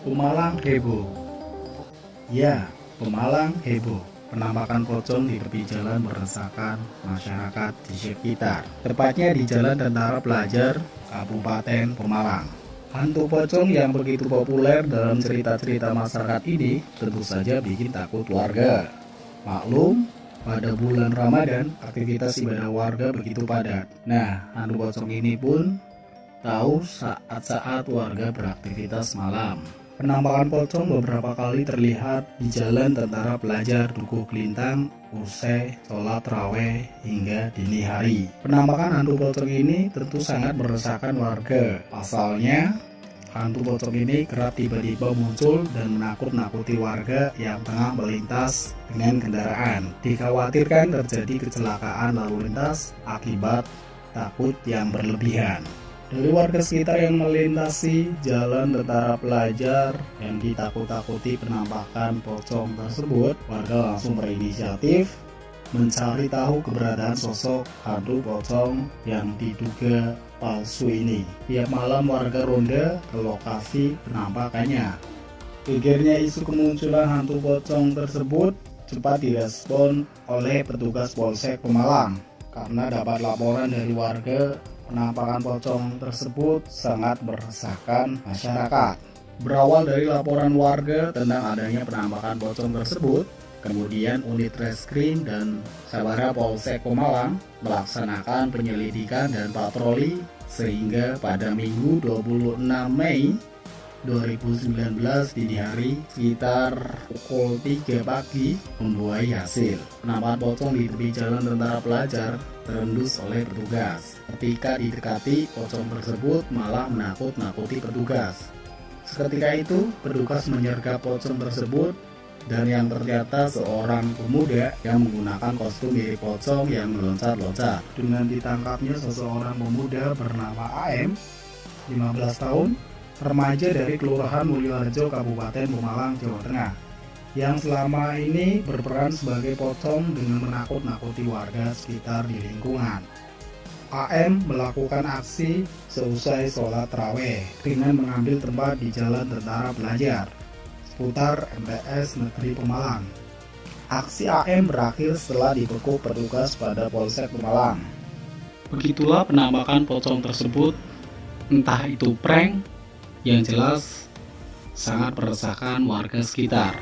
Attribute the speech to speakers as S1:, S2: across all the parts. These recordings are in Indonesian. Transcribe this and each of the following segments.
S1: Pemalang heboh. Ya, Pemalang heboh. Penampakan pocong di tepi jalan meresahkan masyarakat di sekitar. Tepatnya di Jalan Tentara Pelajar, Kabupaten Pemalang. Hantu pocong yang begitu populer dalam cerita-cerita masyarakat ini tentu saja bikin takut warga. Maklum, pada bulan Ramadan, aktivitas ibadah warga begitu padat. Nah, hantu pocong ini pun tahu saat-saat warga beraktivitas malam. Penampakan pocong beberapa kali terlihat di Jalan Tentara Pelajar Dukuh Kelintang usai sholat raweh hingga dini hari. Penampakan hantu pocong ini tentu sangat meresahkan warga. Pasalnya, hantu pocong ini kerap tiba-tiba muncul dan menakut-nakuti warga yang tengah melintas dengan kendaraan. Dikhawatirkan terjadi kecelakaan lalu lintas akibat takut yang berlebihan. Dari warga sekitar yang melintasi Jalan Tentara Pelajar yang ditakut-takuti penampakan pocong tersebut, warga langsung berinisiatif mencari tahu keberadaan sosok hantu pocong yang diduga palsu ini. Tiap malam warga ronda ke lokasi penampakannya. Gegernya isu kemunculan hantu pocong tersebut cepat direspon oleh petugas Polsek Pemalang karena dapat laporan dari warga. Penampakan pocong tersebut sangat meresahkan masyarakat. Berawal dari laporan warga tentang adanya penampakan pocong tersebut, kemudian unit reskrim dan Sabara Polsek Pemalang melaksanakan penyelidikan dan patroli sehingga pada Minggu 26 Mei 2019 dini hari sekitar pukul 3 pagi membuahai hasil. Penampakan pocong di tepi Jalan Tentara Pelajar terendus oleh petugas. Ketika didekati, pocong tersebut malah menakut-nakuti petugas. Seketika itu, petugas menyergap pocong tersebut dan yang ternyata seorang pemuda yang menggunakan kostum mirip pocong yang meloncat-loncat. Dengan ditangkapnya seseorang pemuda bernama AM, 15 tahun, remaja dari Kelurahan Mulyoharjo, Kabupaten Pemalang, Jawa Tengah, yang selama ini berperan sebagai pocong dengan menakut-nakuti warga sekitar di lingkungan. AM melakukan aksi seusai sholat raweh dengan mengambil tempat di Jalan Tentara Pelajar seputar MTS Negeri Pemalang. Aksi AM berakhir setelah dibekuk petugas pada Polsek Pemalang. Begitulah penampakan pocong tersebut, entah itu prank, yang jelas sangat meresahkan warga sekitar.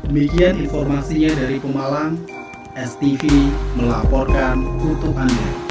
S1: Demikian informasinya dari Pemalang. STV melaporkan untuk Anda.